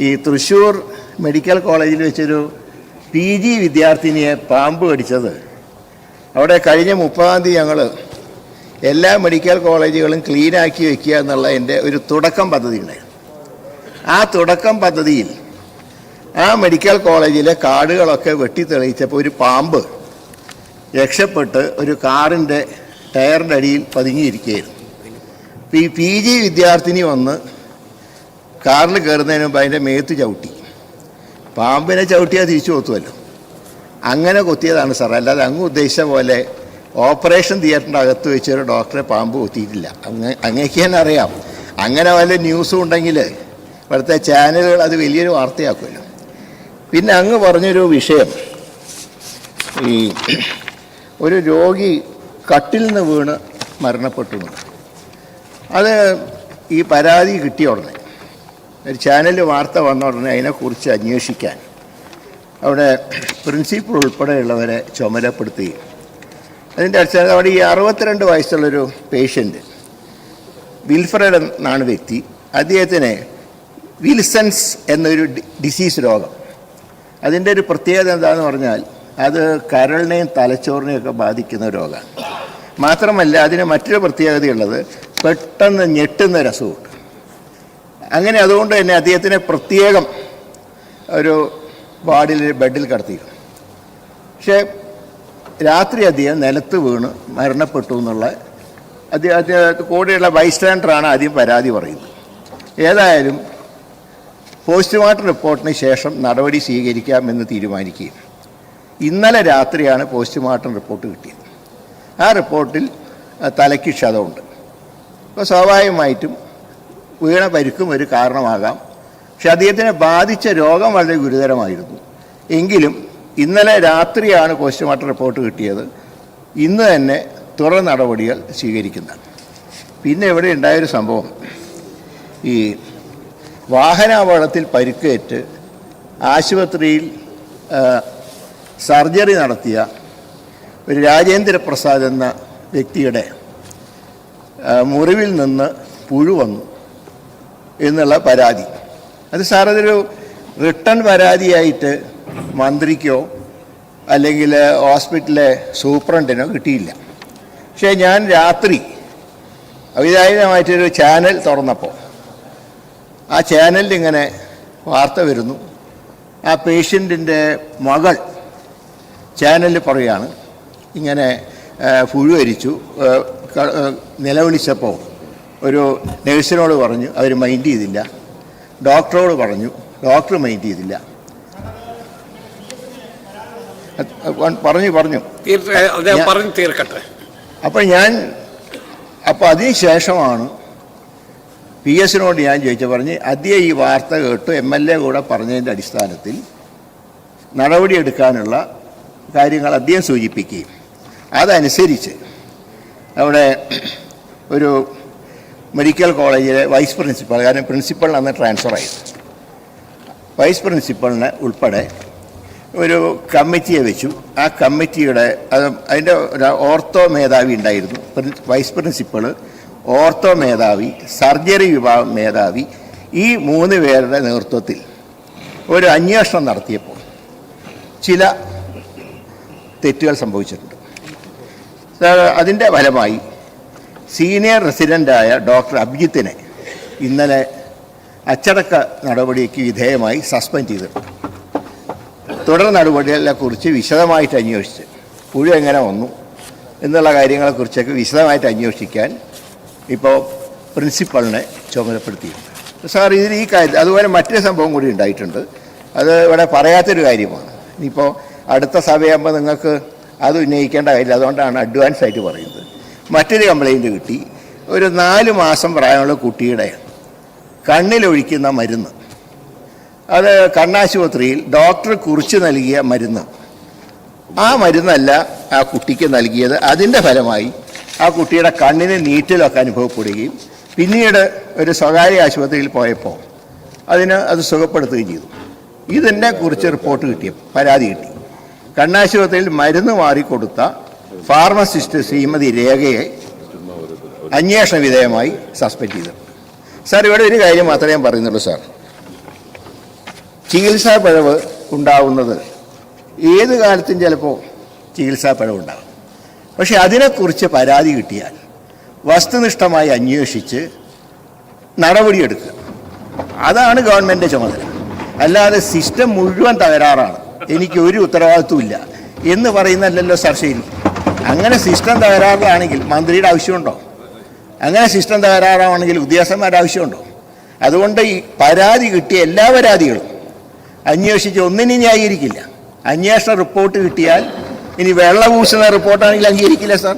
ഈ തൃശ്ശൂർ മെഡിക്കൽ കോളേജിൽ വെച്ചൊരു PG വിദ്യാർത്ഥിനിയെ പാമ്പ് കടിച്ചത് അവിടെ കഴിഞ്ഞ 30-ാം തീയതി ഞങ്ങൾ എല്ലാ മെഡിക്കൽ കോളേജുകളും ക്ലീനാക്കി വയ്ക്കുക എന്നുള്ള എൻ്റെ ഒരു തുടക്കം പദ്ധതി ഉണ്ടായിരുന്നു. ആ തുടക്കം പദ്ധതിയിൽ ആ മെഡിക്കൽ കോളേജിലെ കാടുകളൊക്കെ വെട്ടിത്തെളിയിച്ചപ്പോൾ ഒരു പാമ്പ് രക്ഷപ്പെട്ട് ഒരു കാറിൻ്റെ ടയറിൻ്റെ അടിയിൽ പതുങ്ങിയിരിക്കുകയായിരുന്നു. അപ്പോൾ ഈ PG വിദ്യാർത്ഥിനി വന്ന് കാറിൽ കയറുന്നതിന് മുമ്പ് അതിൻ്റെ മേത്ത് ചവിട്ടി. പാമ്പിനെ ചവിട്ടിയാൽ തിരിച്ചു കൊത്തുമല്ലോ, അങ്ങനെ കൊത്തിയതാണ് സാർ. അല്ലാതെ അങ്ങ് ഉദ്ദേശിച്ച പോലെ ഓപ്പറേഷൻ തിയേറ്ററിൻ്റെ അകത്ത് വെച്ചൊരു ഡോക്ടറെ പാമ്പ് കൊത്തിയിട്ടില്ല. അങ്ങേക്ക് തന്നെ അറിയാം. അങ്ങനെ വല്ല ന്യൂസും ഉണ്ടെങ്കിൽ ഇവിടുത്തെ ചാനലുകൾ അത് വലിയൊരു വാർത്തയാക്കുമല്ലോ. പിന്നെ അങ്ങ് പറഞ്ഞൊരു വിഷയം, ഈ ഒരു രോഗി കട്ടിൽ നിന്ന് വീണ് മരണപ്പെട്ടു. അത് ഈ പരാതി കിട്ടിയ ഉടനെ ഒരു ചാനലിൽ വാർത്ത വന്ന ഉടനെ അതിനെക്കുറിച്ച് അന്വേഷിക്കാൻ അവിടെ പ്രിൻസിപ്പൽ ഉൾപ്പെടെയുള്ളവരെ ചുമതലപ്പെടുത്തുകയും അതിൻ്റെ അടിസ്ഥാനത്തിൽ അവിടെ ഈ 62 വയസ്സുള്ളൊരു പേഷ്യൻ്റ് വിൽഫ്രഡ് എന്നാണ് വ്യക്തി. അദ്ദേഹത്തിന് വിൽസൺസ് എന്നൊരു ഡിസീസ് രോഗം. അതിൻ്റെ ഒരു പ്രത്യേകത എന്താണെന്ന് പറഞ്ഞാൽ അത് കരളിനെയും തലച്ചോറിനെയും ഒക്കെ ബാധിക്കുന്ന രോഗമാണ്. മാത്രമല്ല അതിന് മറ്റൊരു പ്രത്യേകതയുള്ളത് പെട്ടെന്ന് ഞെട്ടുന്നൊരു അസുഖമുണ്ട്. അങ്ങനെ അതുകൊണ്ട് തന്നെ അദ്ദേഹത്തിനെ പ്രത്യേകം ഒരു വാർഡിൽ ബെഡിൽ കിടത്തിയിരുന്നു. പക്ഷേ രാത്രി അദ്ദേഹം നിലത്ത് വീണ് മരണപ്പെട്ടു എന്നുള്ള അദ്ദേഹത്തെ കൂടെയുള്ള ബൈസ്റ്റാൻഡറാണ് ആദ്യം പരാതി പറയുന്നത്. ഏതായാലും പോസ്റ്റ്മോർട്ടം റിപ്പോർട്ടിന് ശേഷം നടപടി സ്വീകരിക്കാമെന്ന് തീരുമാനിക്കുകയും ഇന്നലെ രാത്രിയാണ് പോസ്റ്റ്മോർട്ടം റിപ്പോർട്ട് കിട്ടിയത്. ആ റിപ്പോർട്ടിൽ തലയ്ക്ക് ക്ഷതമുണ്ട്. അപ്പോൾ സ്വാഭാവികമായിട്ടും വീണ പരിക്കും ഒരു കാരണമാകാം. പക്ഷെ അദ്ദേഹത്തിനെ ബാധിച്ച രോഗം വളരെ ഗുരുതരമായിരുന്നു. എങ്കിലും ഇന്നലെ രാത്രിയാണ് പോസ്റ്റ്മോർട്ടം റിപ്പോർട്ട് കിട്ടിയത്. ഇന്ന് തന്നെ തുടർ നടപടികൾ സ്വീകരിക്കുന്നതാണ്. പിന്നെ ഇവിടെ ഉണ്ടായൊരു സംഭവം, ഈ വാഹനാപകടത്തിൽ പരിക്കേറ്റ് ആശുപത്രിയിൽ സർജറി നടത്തിയ ഒരു രാജേന്ദ്ര പ്രസാദ് എന്ന വ്യക്തിയുടെ മുറിവിൽ നിന്ന് പുഴു വന്നു എന്നുള്ള പരാതി. അത് സാർ അതൊരു റിട്ടേൺ പരാതിയായിട്ട് മന്ത്രിക്കോ അല്ലെങ്കിൽ ഹോസ്പിറ്റലിലെ സൂപ്രണ്ടിനോ കിട്ടിയില്ല. പക്ഷേ ഞാൻ രാത്രി അവിചാരിതമായിട്ടൊരു ചാനൽ തുറന്നപ്പോൾ ആ ചാനലിൽ ഇങ്ങനെ വാർത്ത വരുന്നു. ആ പേഷ്യൻറ്റിൻ്റെ മകൾ ചാനലിൽ പറയുകയാണ് ഇങ്ങനെ പുഴു അരിച്ചു. നിലവിളിച്ചപ്പോൾ ഒരു നഴ്സിനോട് പറഞ്ഞു, അവർ മൈൻഡ് ചെയ്തില്ല. ഡോക്ടറോട് പറഞ്ഞു, ഡോക്ടർ മൈൻഡ് ചെയ്തില്ല. പറഞ്ഞു തീർക്കട്ടെ. അപ്പോൾ അതിനുശേഷമാണ് PS-നോട് ഞാൻ പറഞ്ഞ് അദ്ദേഹം ഈ വാർത്ത കേട്ടു MLA കൂടെ പറഞ്ഞതിൻ്റെ അടിസ്ഥാനത്തിൽ നടപടിയെടുക്കാനുള്ള കാര്യങ്ങൾ അദ്ദേഹം സൂചിപ്പിക്കുകയും അതനുസരിച്ച് അവിടെ ഒരു മെഡിക്കൽ കോളേജിലെ വൈസ് പ്രിൻസിപ്പൾ, കാരണം പ്രിൻസിപ്പൾ അന്ന് ട്രാൻസ്ഫർ ആയിരുന്നു, വൈസ് പ്രിൻസിപ്പളിനെ ഉൾപ്പെടെ ഒരു കമ്മിറ്റിയെ വെച്ചു. ആ കമ്മിറ്റിയുടെ അതിൻ്റെ ഒരു ഓർത്തോ മേധാവി ഉണ്ടായിരുന്നു. വൈസ് പ്രിൻസിപ്പൾ, ഓർത്തോ മേധാവി, സർജറി വിഭാഗം മേധാവി, ഈ 3 പേരുടെ നേതൃത്വത്തിൽ ഒരു അന്വേഷണം നടത്തിയപ്പോൾ ചില തെറ്റുകൾ സംഭവിച്ചിട്ടുണ്ട്. അതിൻ്റെ ഫലമായി സീനിയർ റെസിഡൻ്റായ ഡോക്ടർ അഭിജിത്തിനെ ഇന്നലെ അച്ചടക്ക നടപടിക്ക് വിധേയമായി സസ്പെൻഡ് ചെയ്തിട്ടുണ്ട്. തുടർ നടപടികളെക്കുറിച്ച് വിശദമായിട്ട് അന്വേഷിച്ച് പുഴു എങ്ങനെ വന്നു എന്നുള്ള കാര്യങ്ങളെക്കുറിച്ചൊക്കെ വിശദമായിട്ട് അന്വേഷിക്കാൻ ഇപ്പോൾ പ്രിൻസിപ്പളിനെ ചുമതലപ്പെടുത്തിയിട്ടുണ്ട്. സാർ ഇതിൽ ഈ കാര്യം അതുപോലെ മറ്റൊരു സംഭവം കൂടി ഉണ്ടായിട്ടുണ്ട്. അത് ഇവിടെ പറയാത്തൊരു കാര്യമാണ്. ഇനിയിപ്പോൾ അടുത്ത സഭയാകുമ്പോൾ നിങ്ങൾക്ക് അത് ഉന്നയിക്കേണ്ട കാര്യമില്ല, അതുകൊണ്ടാണ് അഡ്വാൻസ് ആയിട്ട് പറയുന്നത്. മറ്റൊരു കംപ്ലയിൻ്റ് കിട്ടി. ഒരു 4 മാസം പ്രായമുള്ള കുട്ടിയുടെ കണ്ണിലൊഴിക്കുന്ന മരുന്ന്, അത് കണ്ണാശുപത്രിയിൽ ഡോക്ടർ കുറിച്ച് നൽകിയ മരുന്ന്, ആ മരുന്നല്ല ആ കുട്ടിക്ക് നൽകിയത്. അതിൻ്റെ ഫലമായി ആ കുട്ടിയുടെ കണ്ണിന് നീറ്റലൊക്കെ അനുഭവപ്പെടുകയും പിന്നീട് ഒരു സ്വകാര്യ ആശുപത്രിയിൽ പോയപ്പോൾ അത് സുഖപ്പെടുത്തുകയും ചെയ്തു. ഇതിനെക്കുറിച്ച് റിപ്പോർട്ട് പരാതി കിട്ടി. കണ്ണാശുപത്രിയിൽ മരുന്ന് മാറിക്കൊടുത്ത ഫാർമസിസ്റ്റ് ശ്രീമതി രേഖയെ അന്വേഷണ വിധേയമായി സസ്പെൻഡ് ചെയ്തു. സാർ ഇവിടെ ഒരു കാര്യം മാത്രമേ ഞാൻ പറയുന്നുള്ളൂ. സാർ ചികിത്സാ പിഴവ് ഉണ്ടാവുന്നത് ഏത് കാലത്തും ചിലപ്പോൾ ചികിത്സാ പിഴവുണ്ടാകും. പക്ഷെ അതിനെക്കുറിച്ച് പരാതി കിട്ടിയാൽ വസ്തുനിഷ്ഠമായി അന്വേഷിച്ച് നടപടിയെടുക്കുക. അതാണ് ഗവൺമെൻറ് ചുമതല. അല്ലാതെ സിസ്റ്റം മുഴുവൻ തകരാറാണ്, എനിക്ക് ഒരു ഉത്തരവാദിത്വം ഇല്ല എന്ന് പറയുന്നതല്ലല്ലോ സർ ശരി. അങ്ങനെ സിസ്റ്റം തകരാറാണെങ്കിൽ മന്ത്രിയുടെ ആവശ്യമുണ്ടോ? അങ്ങനെ സിസ്റ്റം തകരാറാണെങ്കിൽ ഉദ്യോഗസ്ഥന്മാരുടെ ആവശ്യമുണ്ടോ? അതുകൊണ്ട് ഈ പരാതി കിട്ടിയ എല്ലാ പരാതികളും അന്വേഷിച്ച് ഒന്നിനും ന്യായീകരിക്കില്ല. അന്വേഷണ റിപ്പോർട്ട് കിട്ടിയാൽ ഇനി വെള്ളപൂശുന്ന റിപ്പോർട്ടാണെങ്കിൽ അംഗീകരിക്കില്ല സാർ.